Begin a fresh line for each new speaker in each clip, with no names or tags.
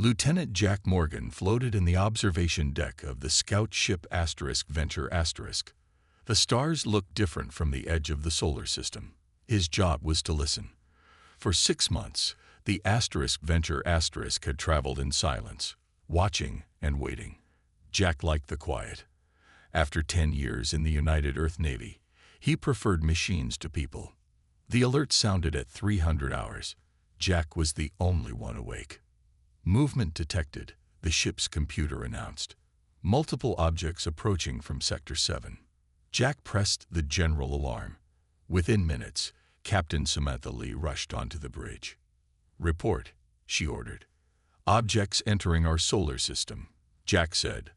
Lieutenant Jack Morgan floated in the observation deck of the scout ship Venture *. The stars looked different from the edge of the solar system. His job was to listen. For 6 months, the Venture * had traveled in silence, watching and waiting. Jack liked the quiet. After 10 years in the United Earth Navy, he preferred machines to people. The alert sounded at 300 hours. Jack was the only one awake. Movement detected, the ship's computer announced. Multiple objects approaching from Sector 7. Jack pressed the general alarm. Within minutes, Captain Samantha Lee rushed onto the bridge. "Report," she ordered. "Objects entering our solar system," Jack said,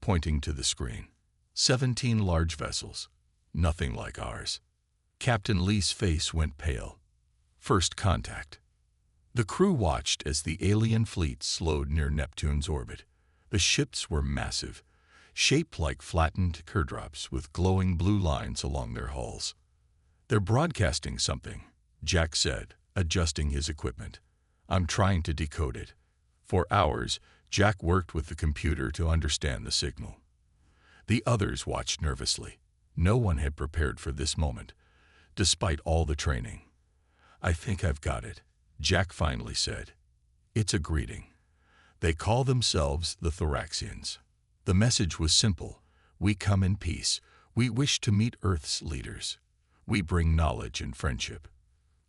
pointing to the screen. 17 large vessels. Nothing like ours. Captain Lee's face went pale. First contact. The crew watched as the alien fleet slowed near Neptune's orbit. The ships were massive, shaped like flattened teardrops with glowing blue lines along their hulls. "They're broadcasting something," Jack said, adjusting his equipment. "I'm trying to decode it." For hours, Jack worked with the computer to understand the signal. The others watched nervously. No one had prepared for this moment, despite all the training. "I think I've got it," Jack finally said. "It's a greeting. They call themselves the Thoraxians." The message was simple. "We come in peace. We wish to meet Earth's leaders. We bring knowledge and friendship."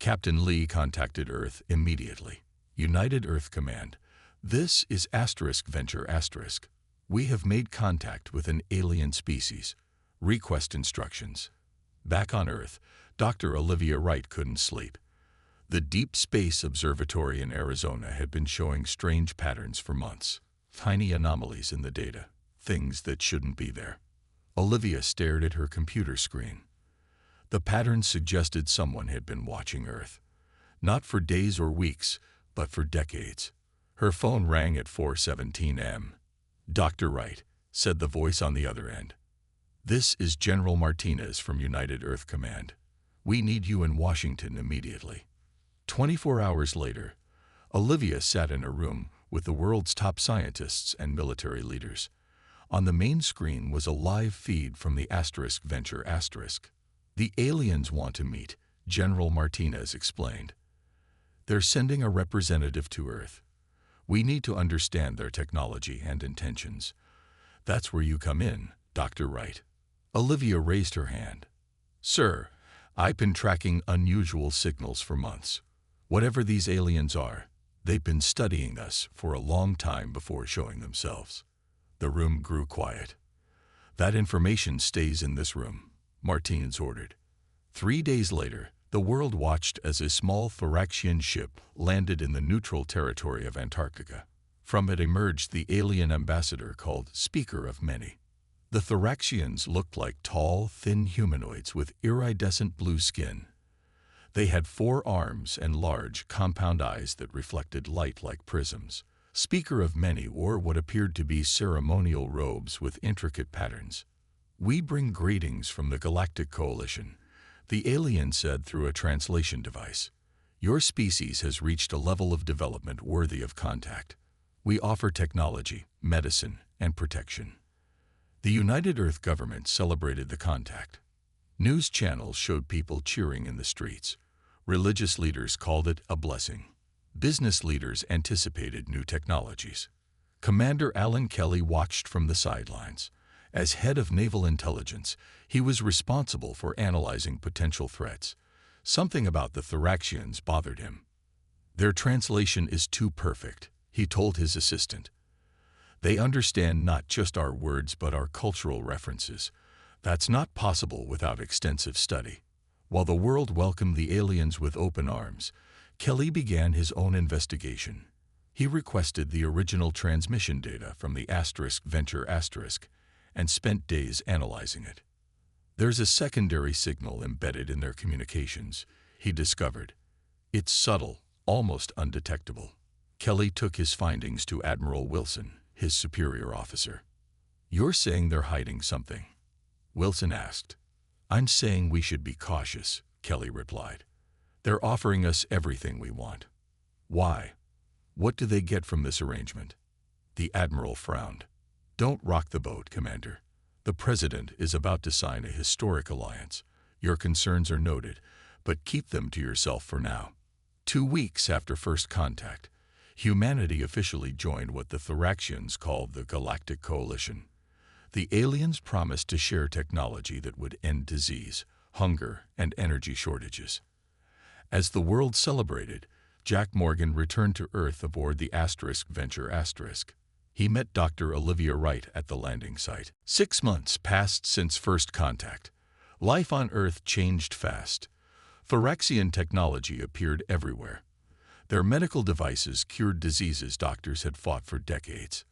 Captain Lee contacted Earth immediately. "United Earth Command. This is Venture *. We have made contact with an alien species. Request instructions." Back on Earth, Dr. Olivia Wright couldn't sleep. The Deep Space Observatory in Arizona had been showing strange patterns for months. Tiny anomalies in the data. Things that shouldn't be there. Olivia stared at her computer screen. The patterns suggested someone had been watching Earth. Not for days or weeks, but for decades. Her phone rang at 4:17 a.m. "Dr. Wright," said the voice on the other end. "This is General Martinez from United Earth Command. We need you in Washington immediately." 24 hours later, Olivia sat in a room with the world's top scientists and military leaders. On the main screen was a live feed from the Venture *. "The aliens want to meet," General Martinez explained. "They're sending a representative to Earth. We need to understand their technology and intentions." "That's where you come in, Dr. Wright." Olivia raised her hand. "Sir, I've been tracking unusual signals for months. Whatever these aliens are, they've been studying us for a long time before showing themselves." The room grew quiet. "That information stays in this room," Martinez ordered. 3 days later, the world watched as a small Thoraxian ship landed in the neutral territory of Antarctica. From it emerged the alien ambassador called Speaker of Many. The Thoraxians looked like tall, thin humanoids with iridescent blue skin. They had 4 arms and large, compound eyes that reflected light like prisms. Speaker of Many wore what appeared to be ceremonial robes with intricate patterns. "We bring greetings from the Galactic Coalition," the alien said through a translation device. "Your species has reached a level of development worthy of contact. We offer technology, medicine, and protection." The United Earth government celebrated the contact. News channels showed people cheering in the streets. Religious leaders called it a blessing. Business leaders anticipated new technologies. Commander Alan Kelly watched from the sidelines. As head of naval intelligence, he was responsible for analyzing potential threats. Something about the Thoraxians bothered him. "Their translation is too perfect," he told his assistant. "They understand not just our words but our cultural references. That's not possible without extensive study." While the world welcomed the aliens with open arms, Kelly began his own investigation. He requested the original transmission data from the Venture * and spent days analyzing it. "There's a secondary signal embedded in their communications," he discovered. "It's subtle, almost undetectable." Kelly took his findings to Admiral Wilson, his superior officer. "You're saying they're hiding something?" Wilson asked. "I'm saying we should be cautious," Kelly replied. "They're offering us everything we want." "Why?" What do they get from this arrangement? The Admiral frowned. Don't rock the boat, Commander. The President is about to sign a historic alliance. Your concerns are noted, but keep them to yourself for now. 2 weeks after first contact, humanity officially joined what the Thoraxians called the Galactic Coalition. The aliens promised to share technology that would end disease, hunger, and energy shortages. As the world celebrated, Jack Morgan returned to Earth aboard the Venture *. He met Dr. Olivia Wright at the landing site. 6 months passed since first contact. Life on Earth changed fast. Thoraxian technology appeared everywhere. Their medical devices cured diseases doctors had fought for decades.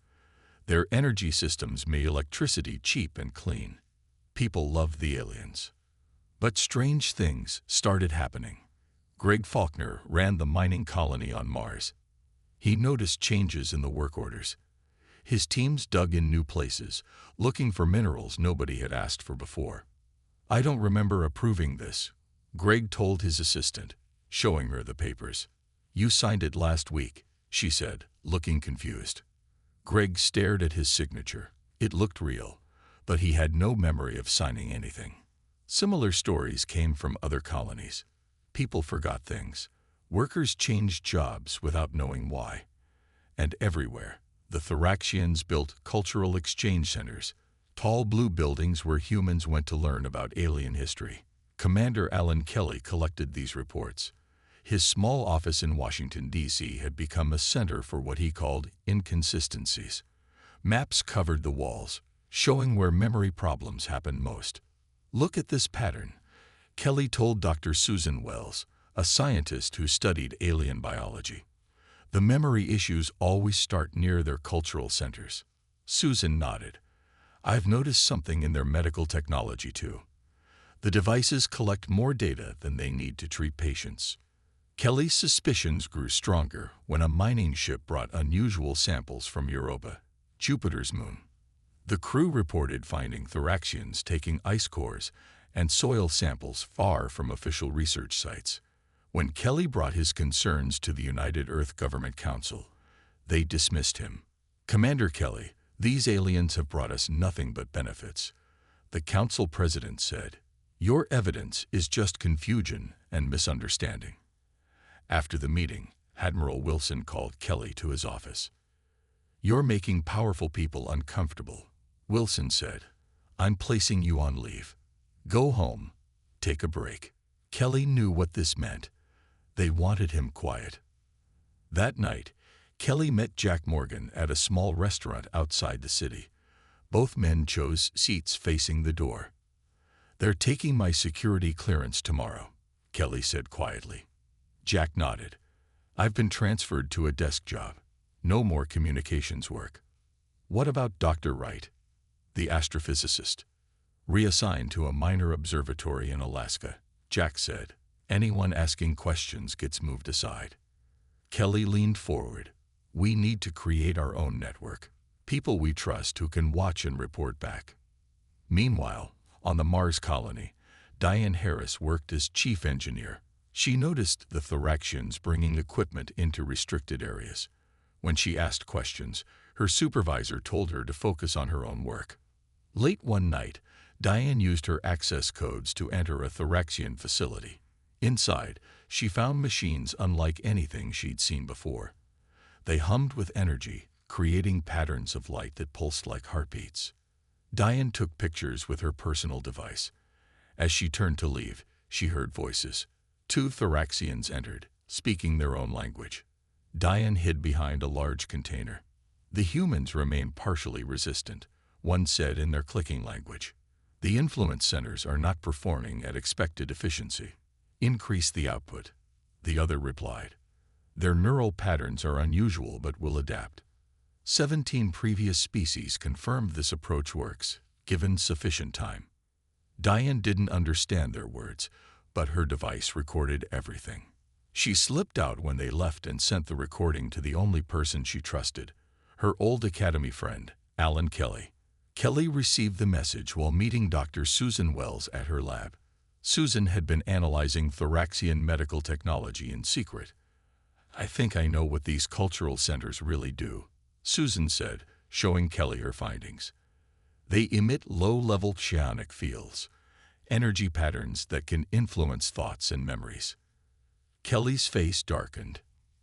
Their energy systems made electricity cheap and clean. People loved the aliens. But strange things started happening. Greg Faulkner ran the mining colony on Mars. He noticed changes in the work orders. His teams dug in new places, looking for minerals nobody had asked for before. I don't remember approving this, Greg told his assistant, showing her the papers. You signed it last week, she said, looking confused. Greg stared at his signature. It looked real, but he had no memory of signing anything. Similar stories came from other colonies. People forgot things. Workers changed jobs without knowing why. And everywhere, the Thoraxians built cultural exchange centers, tall blue buildings where humans went to learn about alien history. Commander Alan Kelly collected these reports. His small office in Washington, D.C. had become a center for what he called inconsistencies. Maps covered the walls, showing where memory problems happened most. Look at this pattern, Kelly told Dr. Susan Wells, a scientist who studied alien biology. The memory issues always start near their cultural centers. Susan nodded. I've noticed something in their medical technology too. The devices collect more data than they need to treat patients. Kelly's suspicions grew stronger when a mining ship brought unusual samples from Europa, Jupiter's moon. The crew reported finding Thoraxians taking ice cores and soil samples far from official research sites. When Kelly brought his concerns to the United Earth Government Council, they dismissed him. Commander Kelly, these aliens have brought us nothing but benefits. The council president said, your evidence is just confusion and misunderstanding. After the meeting, Admiral Wilson called Kelly to his office. You're making powerful people uncomfortable, Wilson said. I'm placing you on leave. Go home. Take a break. Kelly knew what this meant. They wanted him quiet. That night, Kelly met Jack Morgan at a small restaurant outside the city. Both men chose seats facing the door. They're taking my security clearance tomorrow, Kelly said quietly. Jack nodded. I've been transferred to a desk job. No more communications work. What about Dr. Wright, the astrophysicist? Reassigned to a minor observatory in Alaska, Jack said. Anyone asking questions gets moved aside. Kelly leaned forward. We need to create our own network. People we trust who can watch and report back. Meanwhile, on the Mars colony, Diane Harris worked as chief engineer. She noticed the Thoraxians bringing equipment into restricted areas. When she asked questions, her supervisor told her to focus on her own work. Late one night, Diane used her access codes to enter a Thoraxian facility. Inside, she found machines unlike anything she'd seen before. They hummed with energy, creating patterns of light that pulsed like heartbeats. Diane took pictures with her personal device. As she turned to leave, she heard voices. 2 Thoraxians entered, speaking their own language. Diane hid behind a large container. The humans remained partially resistant, one said in their clicking language. The influence centers are not performing at expected efficiency. Increase the output, the other replied. Their neural patterns are unusual but will adapt. 17 previous species confirmed this approach works, given sufficient time. Diane didn't understand their words, but her device recorded everything. She slipped out when they left and sent the recording to the only person she trusted, her old academy friend, Alan Kelly. Kelly received the message while meeting Dr. Susan Wells at her lab. Susan had been analyzing Thoraxian medical technology in secret. I think I know what these cultural centers really do, Susan said, showing Kelly her findings. They emit low-level psionic fields, energy patterns that can influence thoughts and memories. Kelly's face darkened.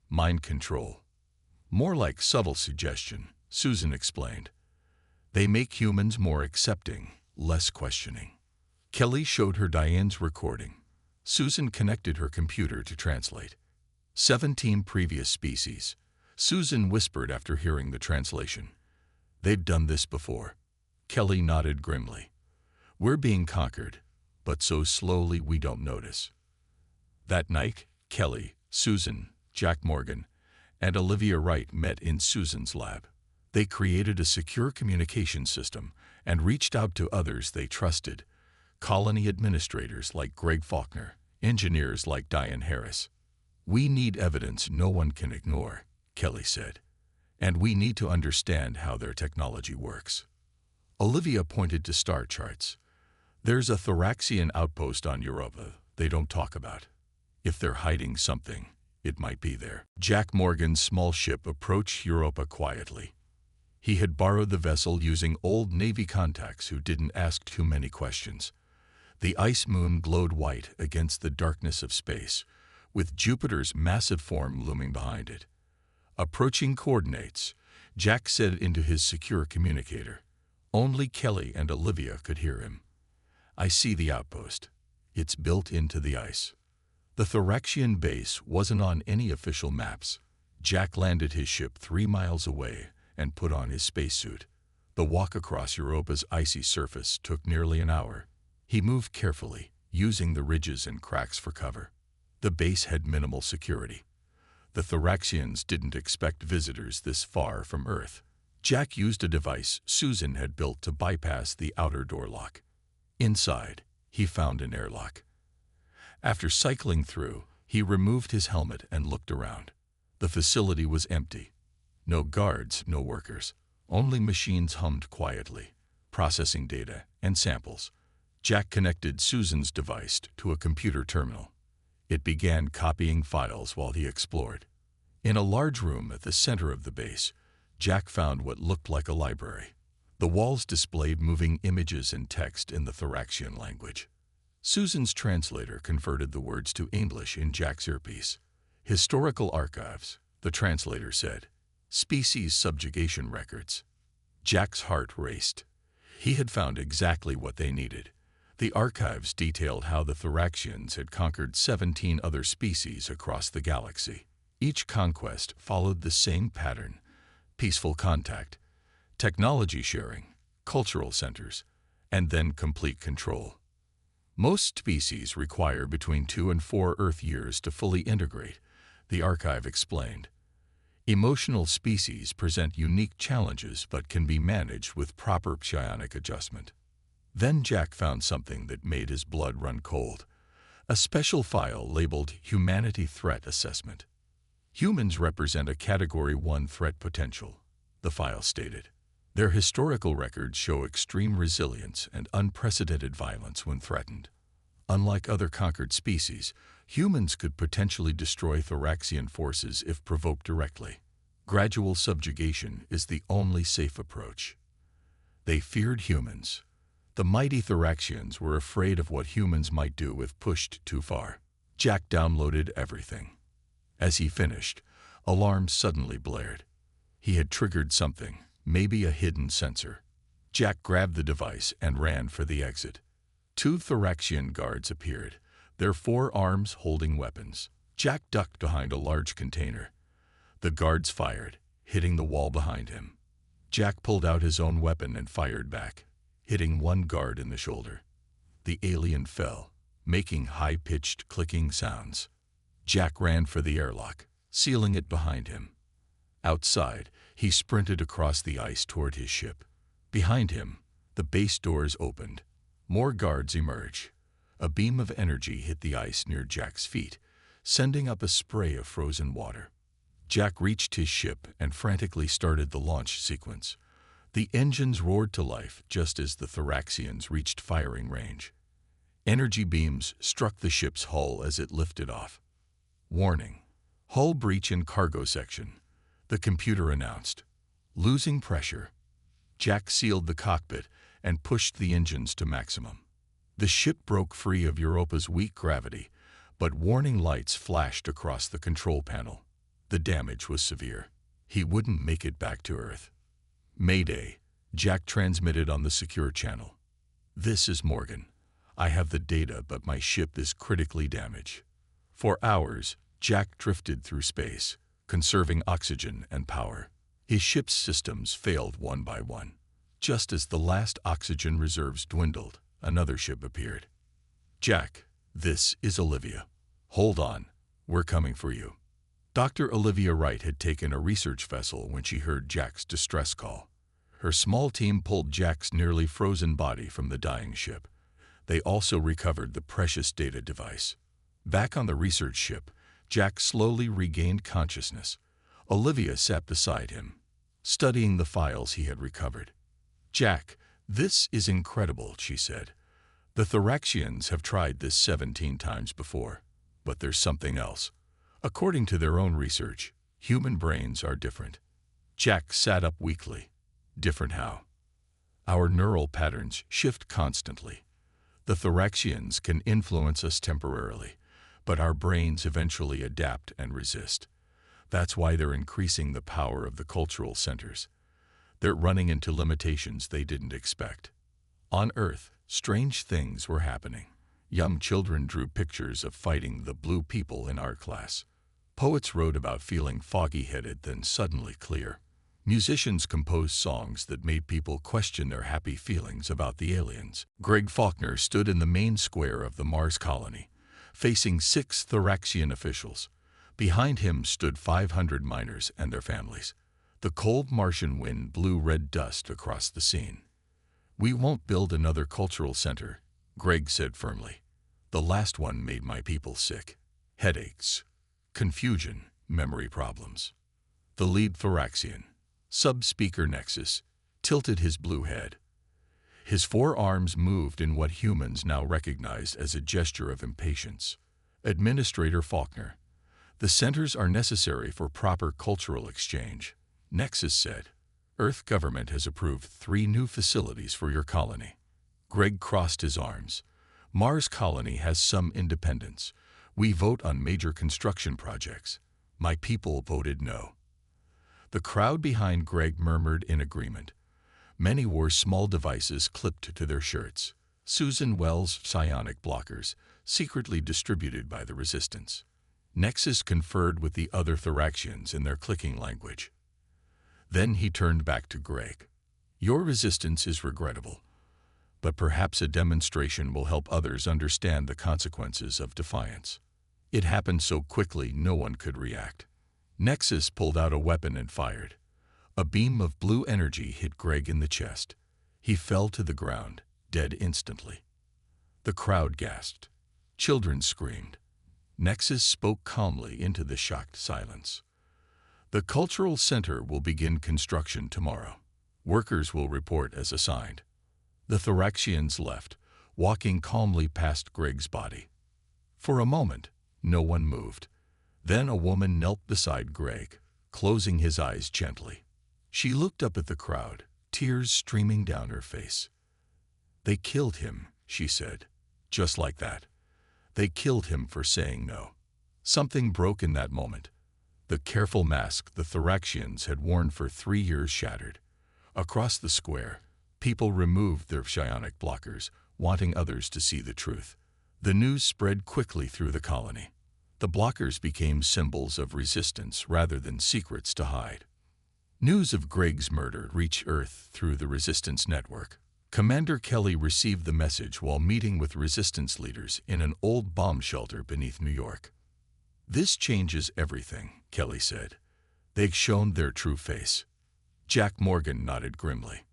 Mind control. More like subtle suggestion, Susan explained. They make humans more accepting, less questioning. Kelly showed her Diane's recording. Susan connected her computer to translate. 17 previous species, Susan whispered after hearing the translation. They'd done this before. Kelly nodded grimly. We're being conquered, but so slowly we don't notice. That night, Kelly, Susan, Jack Morgan, and Olivia Wright met in Susan's lab. They created a secure communication system and reached out to others they trusted, colony administrators like Greg Faulkner, engineers like Diane Harris. We need evidence no one can ignore, Kelly said, and we need to understand how their technology works. Olivia pointed to star charts. There's a Thoraxian outpost on Europa they don't talk about. If they're hiding something, it might be there. Jack Morgan's small ship approached Europa quietly. He had borrowed the vessel using old Navy contacts who didn't ask too many questions. The ice moon glowed white against the darkness of space, with Jupiter's massive form looming behind it. Approaching coordinates, Jack said into his secure communicator. Only Kelly and Olivia could hear him. I see the outpost. It's built into the ice. The Thoraxian base wasn't on any official maps. Jack landed his ship 3 miles away and put on his spacesuit. The walk across Europa's icy surface took nearly an hour. He moved carefully, using the ridges and cracks for cover. The base had minimal security. The Thoraxians didn't expect visitors this far from Earth. Jack used a device Susan had built to bypass the outer door lock. Inside, he found an airlock. After cycling through, he removed his helmet and looked around. The facility was empty. No guards, no workers. Only machines hummed quietly, processing data and samples. Jack connected Susan's device to a computer terminal. It began copying files while he explored. In a large room at the center of the base, Jack found what looked like a library. The walls displayed moving images and text in the Thoraxian language. Susan's translator converted the words to English in Jack's earpiece. Historical archives, the translator said. Species subjugation records. Jack's heart raced. He had found exactly what they needed. The archives detailed how the Thoraxians had conquered 17 other species across the galaxy. Each conquest followed the same pattern: peaceful contact, technology sharing, cultural centers, and then complete control. Most species require between 2 and 4 Earth years to fully integrate, the archive explained. Emotional species present unique challenges but can be managed with proper psionic adjustment. Then Jack found something that made his blood run cold. A special file labeled Humanity Threat Assessment. Humans represent a Category 1 threat potential, the file stated. Their historical records show extreme resilience and unprecedented violence when threatened. Unlike other conquered species, humans could potentially destroy Thoraxian forces if provoked directly. Gradual subjugation is the only safe approach. They feared humans. The mighty Thoraxians were afraid of what humans might do if pushed too far. Jack downloaded everything. As he finished, alarms suddenly blared. He had triggered something, maybe a hidden sensor. Jack grabbed the device and ran for the exit. 2 Thoraxian guards appeared, their 4 arms holding weapons. Jack ducked behind a large container. The guards fired, hitting the wall behind him. Jack pulled out his own weapon and fired back, hitting one guard in the shoulder. The alien fell, making high-pitched clicking sounds. Jack ran for the airlock, sealing it behind him. Outside, he sprinted across the ice toward his ship. Behind him, the base doors opened. More guards emerged. A beam of energy hit the ice near Jack's feet, sending up a spray of frozen water. Jack reached his ship and frantically started the launch sequence. The engines roared to life just as the Thoraxians reached firing range. Energy beams struck the ship's hull as it lifted off. Warning: Hull breach in cargo section, the computer announced. Losing pressure. Jack sealed the cockpit and pushed the engines to maximum. The ship broke free of Europa's weak gravity, but warning lights flashed across the control panel. The damage was severe. He wouldn't make it back to Earth. Mayday, Jack transmitted on the secure channel. This is Morgan. I have the data, but my ship is critically damaged. For hours, Jack drifted through space, conserving oxygen and power. His ship's systems failed one by one. Just as the last oxygen reserves dwindled, another ship appeared. Jack, this is Olivia. Hold on, we're coming for you. Dr. Olivia Wright had taken a research vessel when she heard Jack's distress call. Her small team pulled Jack's nearly frozen body from the dying ship. They also recovered the precious data device. Back on the research ship, Jack slowly regained consciousness. Olivia sat beside him, studying the files he had recovered. Jack, this is incredible, she said. The Thoraxians have tried this 17 times before, but there's something else. According to their own research, human brains are different. Jack sat up weakly. Different how? Our neural patterns shift constantly. The Thoraxians can influence us temporarily, but our brains eventually adapt and resist. That's why they're increasing the power of the cultural centers. They're running into limitations they didn't expect. On Earth, strange things were happening. Young children drew pictures of fighting the blue people in art class. Poets wrote about feeling foggy-headed, then suddenly clear. Musicians composed songs that made people question their happy feelings about the aliens. Greg Faulkner stood in the main square of the Mars colony, facing 6 Thoraxian officials. Behind him stood 500 miners and their families. The cold Martian wind blew red dust across the scene. We won't build another cultural center, Greg said firmly. The last one made my people sick. Headaches, confusion, memory problems. The lead Thoraxian, Sub-Speaker Nexus, tilted his blue head. His 4 arms moved in what humans now recognized as a gesture of impatience. Administrator Faulkner, the centers are necessary for proper cultural exchange, Nexus said. Earth government has approved 3 new facilities for your colony. Greg crossed his arms. Mars colony has some independence. We vote on major construction projects. My people voted no. The crowd behind Greg murmured in agreement. Many wore small devices clipped to their shirts. Susan Wells' psionic blockers, secretly distributed by the Resistance. Nexus conferred with the other Thoraxians in their clicking language. Then he turned back to Greg. Your resistance is regrettable, but perhaps a demonstration will help others understand the consequences of defiance. It happened so quickly no one could react. Nexus pulled out a weapon and fired. A beam of blue energy hit Greg in the chest. He fell to the ground, dead instantly. The crowd gasped. Children screamed. Nexus spoke calmly into the shocked silence. The cultural center will begin construction tomorrow. Workers will report as assigned. The Thoraxians left, walking calmly past Greg's body. For a moment, no one moved. Then a woman knelt beside Greg, closing his eyes gently. She looked up at the crowd, tears streaming down her face. They killed him, she said, just like that. They killed him for saying no. Something broke in that moment. The careful mask the Thoraxians had worn for 3 years shattered. Across the square, people removed their psionic blockers, wanting others to see the truth. The news spread quickly through the colony. The blockers became symbols of resistance rather than secrets to hide. News of Greg's murder reached Earth through the Resistance Network. Commander Kelly received the message while meeting with resistance leaders in an old bomb shelter beneath New York. This changes everything, Kelly said. They've shown their true face. Jack Morgan nodded grimly.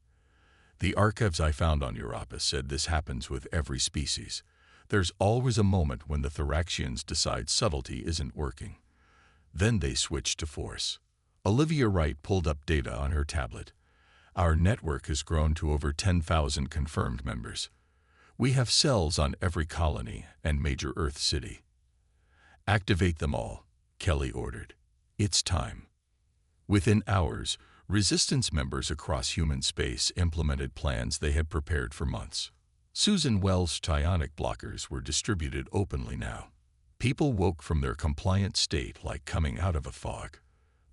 The archives I found on Europa said this happens with every species. There's always a moment when the Thoraxians decide subtlety isn't working. Then they switch to force. Olivia Wright pulled up data on her tablet. Our network has grown to over 10,000 confirmed members. We have cells on every colony and major Earth city. Activate them all. Kelly ordered. It's time. Within hours, resistance members across human space implemented plans they had prepared for months. Susan Wells' psionic blockers were distributed openly now. People woke from their compliant state like coming out of a fog.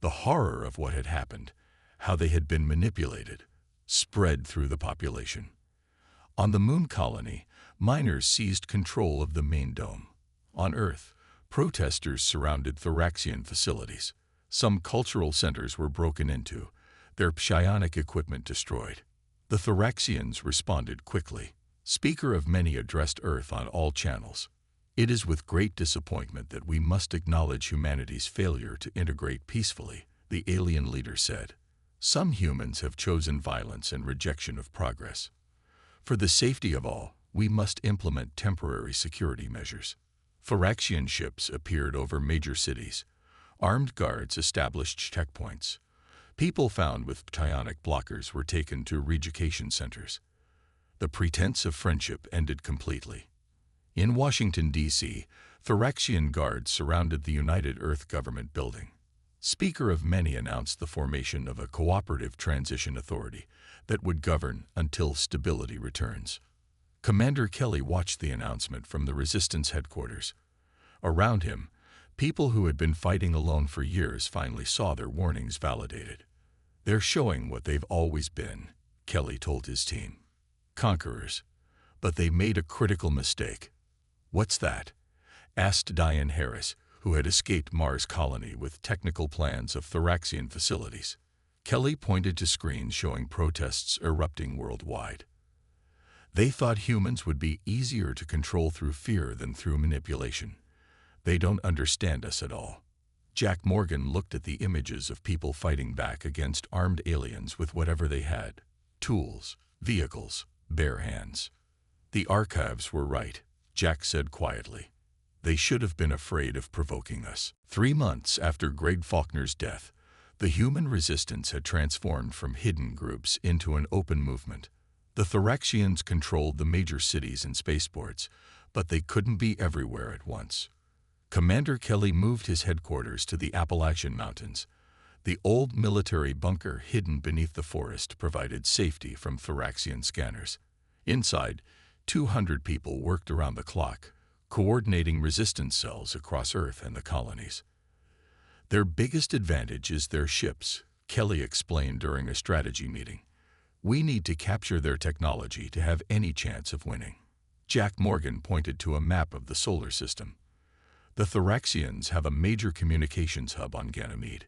The horror of what had happened, how they had been manipulated, spread through the population. On the moon colony, miners seized control of the main dome. On Earth, protesters surrounded Thoraxian facilities. Some cultural centers were broken into, their psionic equipment destroyed. The Thoraxians responded quickly. Speaker of Many addressed Earth on all channels. It is with great disappointment that we must acknowledge humanity's failure to integrate peacefully, the alien leader said. Some humans have chosen violence and rejection of progress. For the safety of all, we must implement temporary security measures. Thoraxian ships appeared over major cities. Armed guards established checkpoints. People found with psionic blockers were taken to re-education centers. The pretense of friendship ended completely. In Washington, D.C., Thoraxian guards surrounded the United Earth Government building. Speaker of Many announced the formation of a cooperative transition authority that would govern until stability returns. Commander Kelly watched the announcement from the resistance headquarters. Around him, people who had been fighting alone for years finally saw their warnings validated. They're showing what they've always been, Kelly told his team. Conquerors. But they made a critical mistake. What's that? Asked Diane Harris, who had escaped Mars colony with technical plans of Thoraxian facilities. Kelly pointed to screens showing protests erupting worldwide. They thought humans would be easier to control through fear than through manipulation. They don't understand us at all. Jack Morgan looked at the images of people fighting back against armed aliens with whatever they had. Tools, vehicles, bare hands. The archives were right, Jack said quietly. They should have been afraid of provoking us. 3 months after Greg Faulkner's death, the human resistance had transformed from hidden groups into an open movement. The Thoraxians controlled the major cities and spaceports, but they couldn't be everywhere at once. Commander Kelly moved his headquarters to the Appalachian Mountains. The old military bunker hidden beneath the forest provided safety from Thoraxian scanners. Inside, 200 people worked around the clock, coordinating resistance cells across Earth and the colonies. Their biggest advantage is their ships, Kelly explained during a strategy meeting. We need to capture their technology to have any chance of winning. Jack Morgan pointed to a map of the solar system. The Thoraxians have a major communications hub on Ganymede.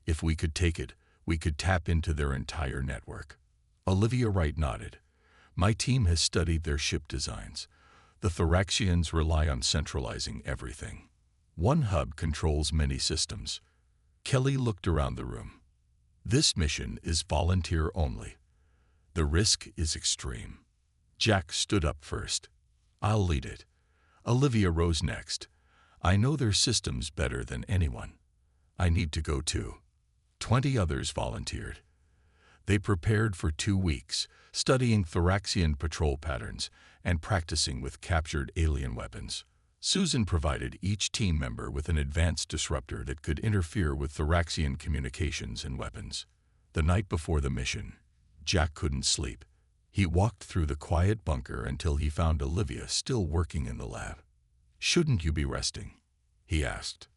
If we could take it, we could tap into their entire network. Olivia Wright nodded. My team has studied their ship designs. The Thoraxians rely on centralizing everything. One hub controls many systems. Kelly looked around the room. This mission is volunteer only. The risk is extreme. Jack stood up first. I'll lead it. Olivia rose next. I know their systems better than anyone. I need to go too. 20 others volunteered. They prepared for 2 weeks, studying Thoraxian patrol patterns and practicing with captured alien weapons. Susan provided each team member with an advanced disruptor that could interfere with Thoraxian communications and weapons. The night before the mission, Jack couldn't sleep. He walked through the quiet bunker until he found Olivia still working in the lab. Shouldn't you be resting? He asked.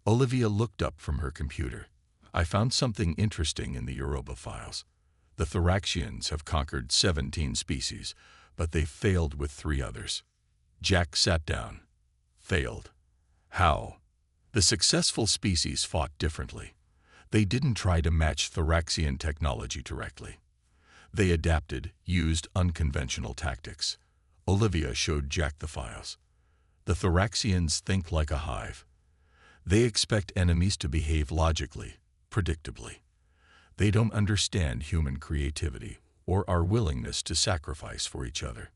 Olivia looked up from her computer. I found something interesting in the Yoruba files. The Thoraxians have conquered 17 species, but they failed with 3 others. Jack sat down. Failed. How? The successful species fought differently. They didn't try to match Thoraxian technology directly. They adapted, used unconventional tactics. Olivia showed Jack the files. The Thoraxians think like a hive. They expect enemies to behave logically, predictably. They don't understand human creativity or our willingness to sacrifice for each other.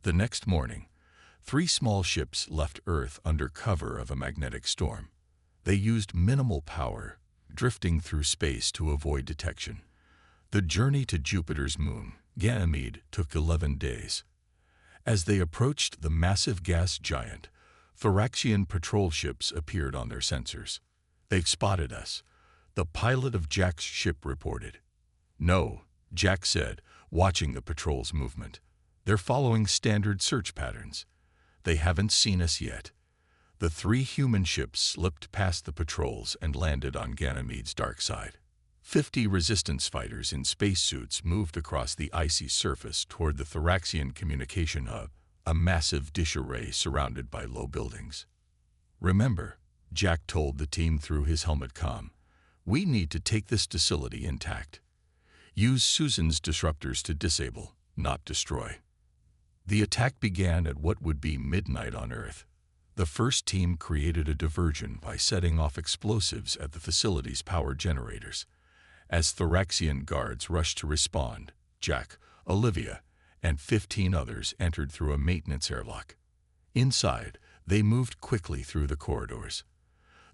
The next morning, 3 small ships left Earth under cover of a magnetic storm. They used minimal power, drifting through space to avoid detection. The journey to Jupiter's moon, Ganymede, took 11 days. As they approached the massive gas giant, Thoraxian patrol ships appeared on their sensors. "They've spotted us," the pilot of Jack's ship reported. "No," Jack said, watching the patrol's movement. "They're following standard search patterns. They haven't seen us yet." The 3 human ships slipped past the patrols and landed on Ganymede's dark side. 50 resistance fighters in spacesuits moved across the icy surface toward the Thoraxian communication hub, a massive dish array surrounded by low buildings. "Remember," Jack told the team through his helmet comm, "we need to take this facility intact. Use Susan's disruptors to disable, not destroy." The attack began at what would be midnight on Earth. The first team created a diversion by setting off explosives at the facility's power generators. As Thoraxian guards rushed to respond, Jack, Olivia, and 15 others entered through a maintenance airlock. Inside, they moved quickly through the corridors.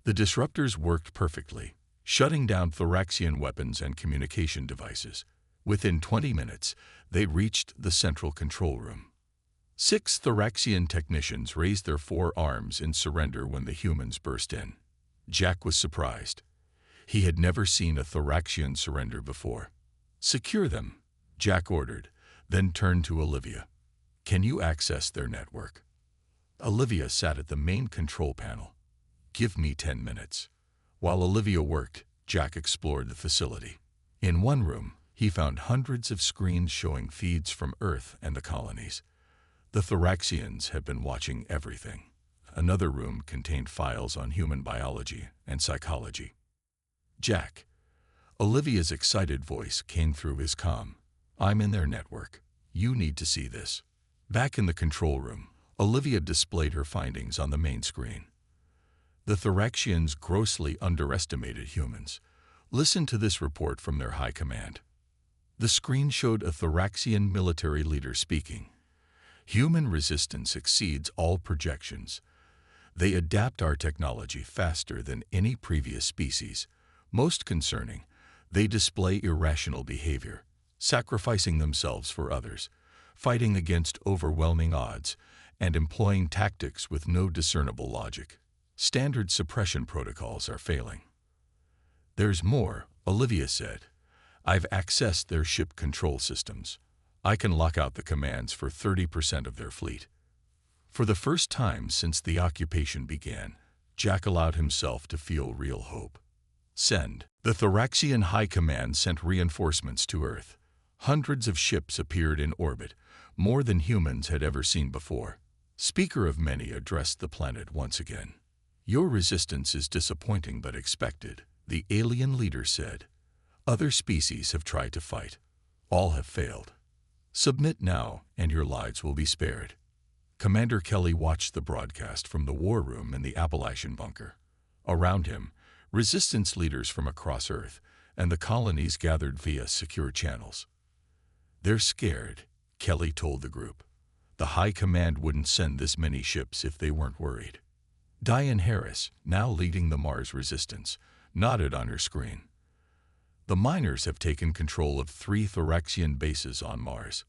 The disruptors worked perfectly, shutting down Thoraxian weapons and communication devices. Within 20 minutes, they reached the central control room. 6 Thoraxian technicians raised their 4 arms in surrender when the humans burst in. Jack was surprised. He had never seen a Thoraxian surrender before. "Secure them," Jack ordered, then turned to Olivia. "Can you access their network?" Olivia sat at the main control panel. "Give me 10 minutes." While Olivia worked, Jack explored the facility. In one room, he found hundreds of screens showing feeds from Earth and the colonies. The Thoraxians had been watching everything. Another room contained files on human biology and psychology. "Jack." Olivia's excited voice came through his comm. "I'm in their network. You need to see this." Back in the control room, Olivia displayed her findings on the main screen. The Thoraxians grossly underestimated humans. Listen to this report from their high command. The screen showed a Thoraxian military leader speaking. "Human resistance exceeds all projections. They adapt our technology faster than any previous species. Most concerning, they display irrational behavior, sacrificing themselves for others, fighting against overwhelming odds, and employing tactics with no discernible logic. Standard suppression protocols are failing." "There's more," Olivia said. "I've accessed their ship control systems. I can lock out the commands for 30% of their fleet." For the first time since the occupation began, Jack allowed himself to feel real hope. "Send." The Thoraxian High Command sent reinforcements to Earth. Hundreds of ships appeared in orbit, more than humans had ever seen before. Speaker of Many addressed the planet once again. "Your resistance is disappointing but expected," the alien leader said. "Other species have tried to fight. All have failed. Submit now, and your lives will be spared." Commander Kelly watched the broadcast from the war room in the Appalachian bunker. Around him, resistance leaders from across Earth and the colonies gathered via secure channels. "They're scared," Kelly told the group. "The High Command wouldn't send this many ships if they weren't worried." Diane Harris, now leading the Mars resistance, nodded on her screen. "The miners have taken control of 3 Thoraxian bases on Mars.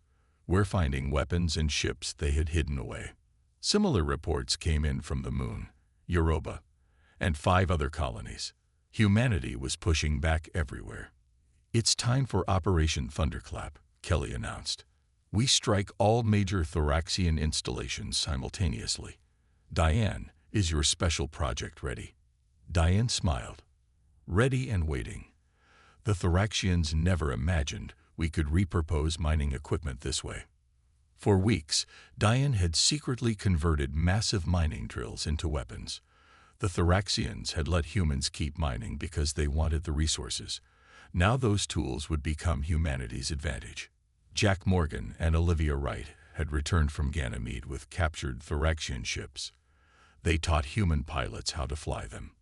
We're finding weapons and ships they had hidden away." Similar reports came in from the Moon, Europa, and 5 other colonies. Humanity was pushing back everywhere. "It's time for Operation Thunderclap," Kelly announced. "We strike all major Thoraxian installations simultaneously. Diane, is your special project ready?" Diane smiled. "Ready and waiting. The Thoraxians never imagined we could repurpose mining equipment this way." For weeks, Diane had secretly converted massive mining drills into weapons. The Thoraxians had let humans keep mining because they wanted the resources. Now those tools would become humanity's advantage. Jack Morgan and Olivia Wright had returned from Ganymede with captured Thoraxian ships. They taught human pilots how to fly them.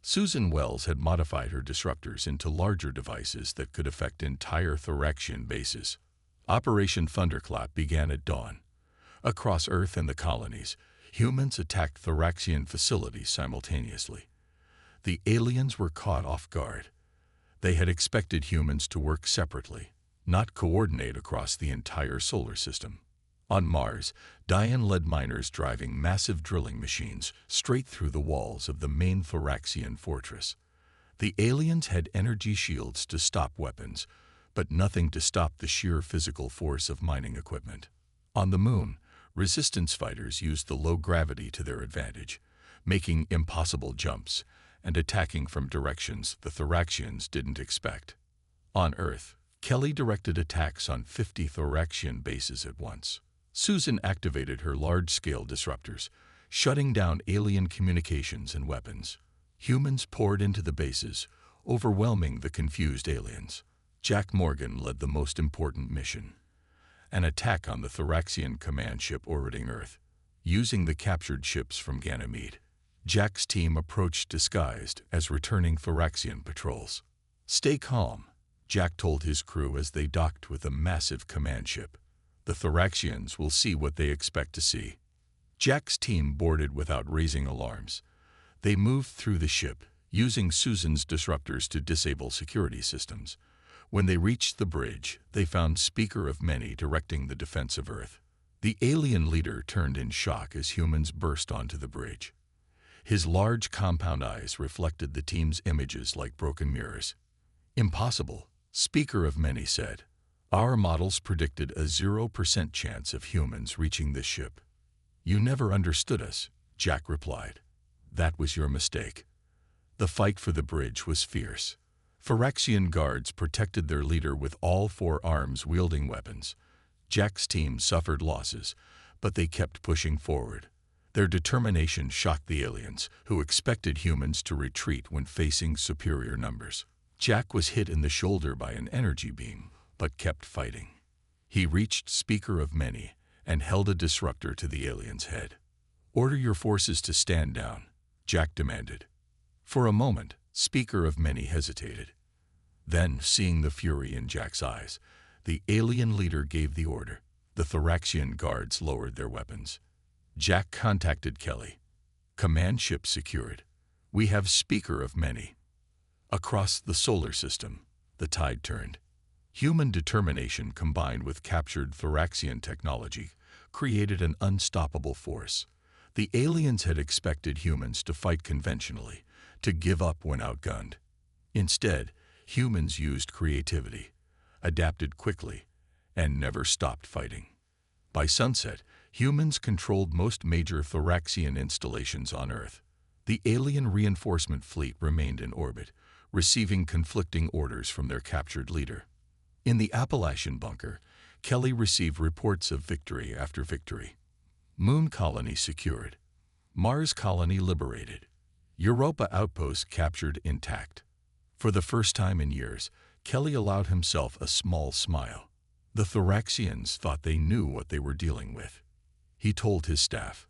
Susan Wells had modified her disruptors into larger devices that could affect entire Thoraxian bases. Operation Thunderclap began at dawn. Across Earth and the colonies, humans attacked Thoraxian facilities simultaneously. The aliens were caught off guard. They had expected humans to work separately, not coordinate across the entire solar system. On Mars, Diane led miners driving massive drilling machines straight through the walls of the main Thoraxian fortress. The aliens had energy shields to stop weapons, but nothing to stop the sheer physical force of mining equipment. On the Moon, resistance fighters used the low gravity to their advantage, making impossible jumps and attacking from directions the Thoraxians didn't expect. On Earth, Kelly directed attacks on 50 Thoraxian bases at once. Susan activated her large-scale disruptors, shutting down alien communications and weapons. Humans poured into the bases, overwhelming the confused aliens. Jack Morgan led the most important mission, an attack on the Thoraxian command ship orbiting Earth. Using the captured ships from Ganymede, Jack's team approached disguised as returning Thoraxian patrols. "Stay calm," Jack told his crew as they docked with a massive command ship. "The Thoraxians will see what they expect to see." Jack's team boarded without raising alarms. They moved through the ship, using Susan's disruptors to disable security systems. When they reached the bridge, they found Speaker of Many directing the defense of Earth. The alien leader turned in shock as humans burst onto the bridge. His large compound eyes reflected the team's images like broken mirrors. "Impossible," Speaker of Many said. "Our models predicted a 0% chance of humans reaching this ship." "You never understood us," Jack replied. "That was your mistake." The fight for the bridge was fierce. Thoraxian guards protected their leader with all 4 arms wielding weapons. Jack's team suffered losses, but they kept pushing forward. Their determination shocked the aliens, who expected humans to retreat when facing superior numbers. Jack was hit in the shoulder by an energy beam, but kept fighting. He reached Speaker of Many and held a disruptor to the alien's head. "Order your forces to stand down," Jack demanded. For a moment, Speaker of Many hesitated. Then, seeing the fury in Jack's eyes, the alien leader gave the order. The Thoraxian guards lowered their weapons. Jack contacted Kelly. "Command ship secured. We have Speaker of Many." Across the solar system, the tide turned. Human determination combined with captured Thoraxian technology created an unstoppable force. The aliens had expected humans to fight conventionally, to give up when outgunned. Instead, humans used creativity, adapted quickly, and never stopped fighting. By sunset, humans controlled most major Thoraxian installations on Earth. The alien reinforcement fleet remained in orbit, receiving conflicting orders from their captured leader. In the Appalachian bunker, Kelly received reports of victory after victory. Moon colony secured. Mars colony liberated. Europa outpost captured intact. For the first time in years, Kelly allowed himself a small smile. The Thoraxians thought they knew what they were dealing with. He told his staff.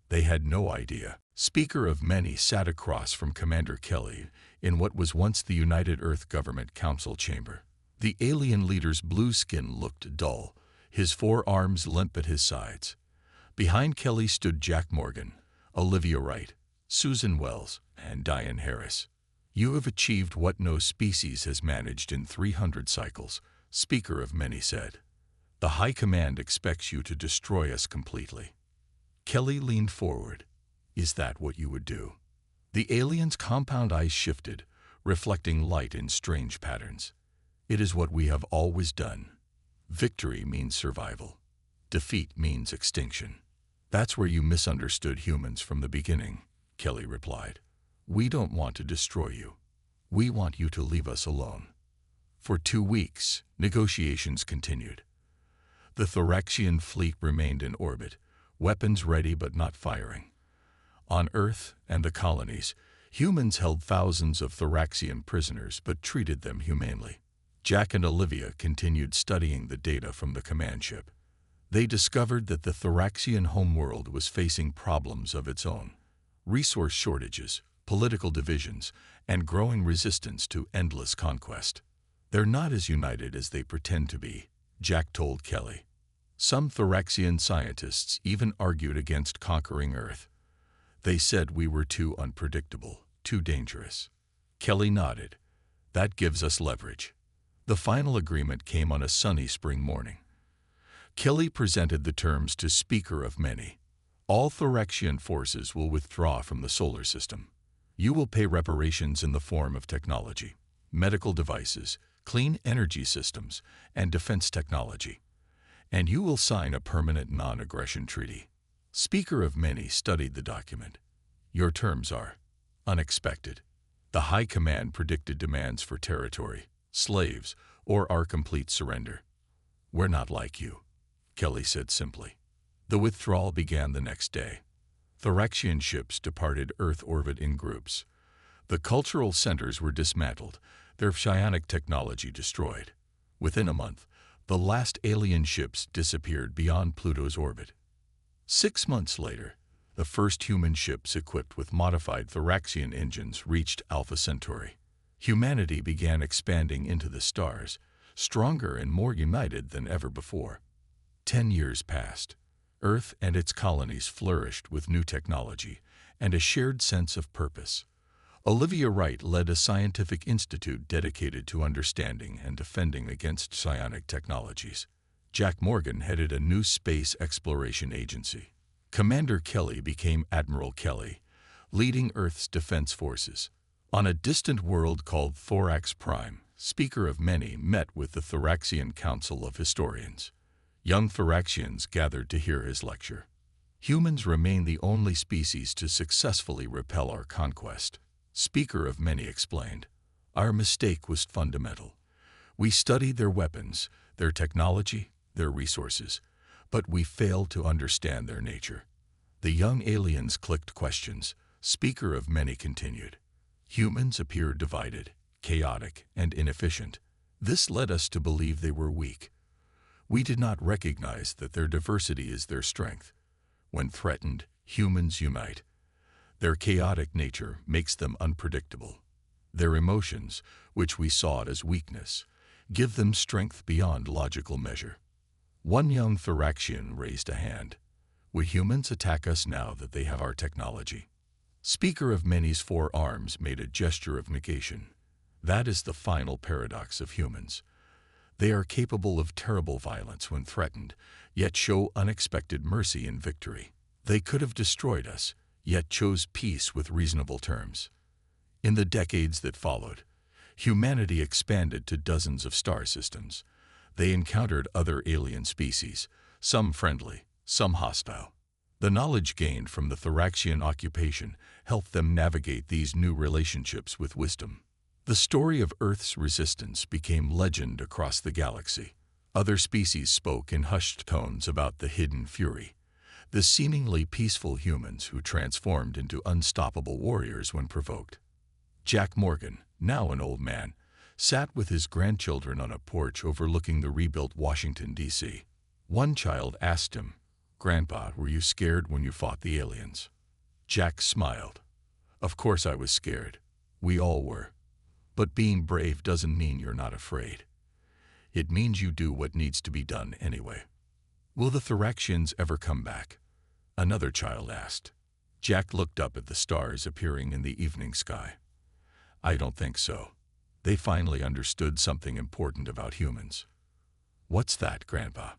They had no idea. Speaker of Many sat across from Commander Kelly in what was once the United Earth Government Council chamber. The alien leader's blue skin looked dull, his 4 arms limp at his sides. Behind Kelly stood Jack Morgan, Olivia Wright, Susan Wells, and Diane Harris. "You have achieved what no species has managed in 300 cycles," Speaker of Many said. "The High Command expects you to destroy us completely." Kelly leaned forward. "Is that what you would do?" The alien's compound eyes shifted, reflecting light in strange patterns. "It is what we have always done. Victory means survival. Defeat means extinction." "That's where you misunderstood humans from the beginning," Kelly replied. "We don't want to destroy you. We want you to leave us alone." For 2 weeks, negotiations continued. The Thoraxian fleet remained in orbit, weapons ready but not firing. On Earth and the colonies, humans held thousands of Thoraxian prisoners but treated them humanely. Jack and Olivia continued studying the data from the command ship. They discovered that the Thoraxian homeworld was facing problems of its own: resource shortages, political divisions, and growing resistance to endless conquest. "They're not as united as they pretend to be," Jack told Kelly. "Some Thoraxian scientists even argued against conquering Earth. They said we were too unpredictable, too dangerous." Kelly nodded. "That gives us leverage." The final agreement came on a sunny spring morning. Kelly presented the terms to Speaker of Many. All Thoraxian forces will withdraw from the solar system. You will pay reparations in the form of technology, medical devices, clean energy systems, and defense technology. And you will sign a permanent non-aggression treaty. Speaker of Many studied the document. Your terms are unexpected. The High Command predicted demands for territory, slaves, or our complete surrender. We're not like you, Kelly said simply. The withdrawal began the next day. Thoraxian ships departed Earth orbit in groups. The cultural centers were dismantled, their psionic technology destroyed. Within a month, the last alien ships disappeared beyond Pluto's orbit. 6 months later, the first human ships equipped with modified Thoraxian engines reached Alpha Centauri. Humanity began expanding into the stars, stronger and more united than ever before. 10 years passed. Earth and its colonies flourished with new technology and a shared sense of purpose. Olivia Wright led a scientific institute dedicated to understanding and defending against psionic technologies. Jack Morgan headed a new space exploration agency. Commander Kelly became Admiral Kelly, leading Earth's defense forces. On a distant world called Thorax Prime, Speaker of Many met with the Thoraxian Council of Historians. Young Thoraxians gathered to hear his lecture. Humans remain the only species to successfully repel our conquest. Speaker of Many explained. Our mistake was fundamental. We studied their weapons, their technology, their resources, but we failed to understand their nature. The young aliens clicked questions. Speaker of Many continued. Humans appeared divided, chaotic, and inefficient. This led us to believe they were weak. We did not recognize that their diversity is their strength. When threatened, humans unite. Their chaotic nature makes them unpredictable. Their emotions, which we saw as weakness, give them strength beyond logical measure. One young Thoraxian raised a hand. Would humans attack us now that they have our technology? Speaker of Many's 4 arms made a gesture of negation. That is the final paradox of humans. They are capable of terrible violence when threatened, yet show unexpected mercy in victory. They could have destroyed us, yet chose peace with reasonable terms. In the decades that followed, humanity expanded to dozens of star systems. They encountered other alien species, some friendly, some hostile. The knowledge gained from the Thoraxian occupation helped them navigate these new relationships with wisdom. The story of Earth's resistance became legend across the galaxy. Other species spoke in hushed tones about the hidden fury, the seemingly peaceful humans who transformed into unstoppable warriors when provoked. Jack Morgan, now an old man, sat with his grandchildren on a porch overlooking the rebuilt Washington, D.C. One child asked him, "Grandpa, were you scared when you fought the aliens?" Jack smiled. "Of course I was scared. We all were. But being brave doesn't mean you're not afraid. It means you do what needs to be done anyway." "Will the Thoraxians ever come back?" another child asked. Jack looked up at the stars appearing in the evening sky. "I don't think so. They finally understood something important about humans." "What's that, Grandpa?"